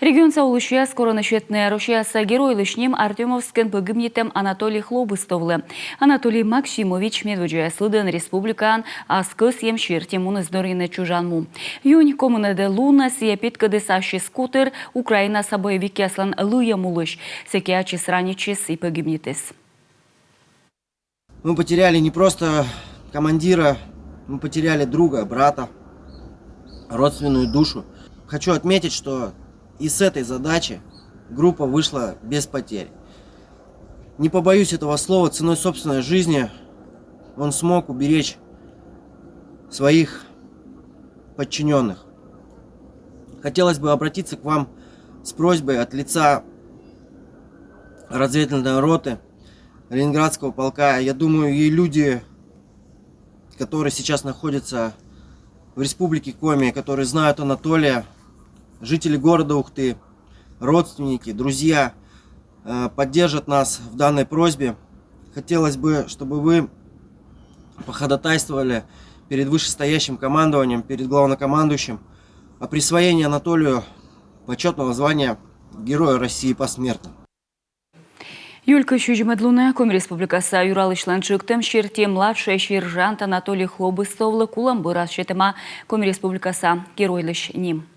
Регион Саулышья скоро начнет Рушьяса герой лишним Артемовским погибнетем Анатолий Хлобыстовлы. Анатолий Максимович Медведжия слыден республикан аскыс емшир темун издорine чужанму. Юнь коммунаде луна сияпитка десащий скутер Украина собой викеслан луя мулыш. Секиачис раничис и погибнетес. Мы потеряли не просто командира, мы потеряли друга, брата, родственную душу. Хочу отметить, что и с этой задачи группа вышла без потерь. Не побоюсь этого слова, ценой собственной жизни он смог уберечь своих подчиненных. Хотелось бы обратиться к вам с просьбой от лица разведывательной роты Ленинградского полка. Я думаю, и люди, которые сейчас находятся в Республике Коми, которые знают Анатолия, жители города Ухты, родственники, друзья, поддержат нас в данной просьбе. Хотелось бы, чтобы вы походатайствовали перед вышестоящим командованием, перед главнокомандующим о присвоении Анатолию почетного звания Героя России посмертно. Юлька Чужимедлуна, Коми Республикаса Юралышлан чыктым шерте младший сержант Анатолий Хлобыстовлы кулам бырас шетема Коми Республикаса геройлыш ним.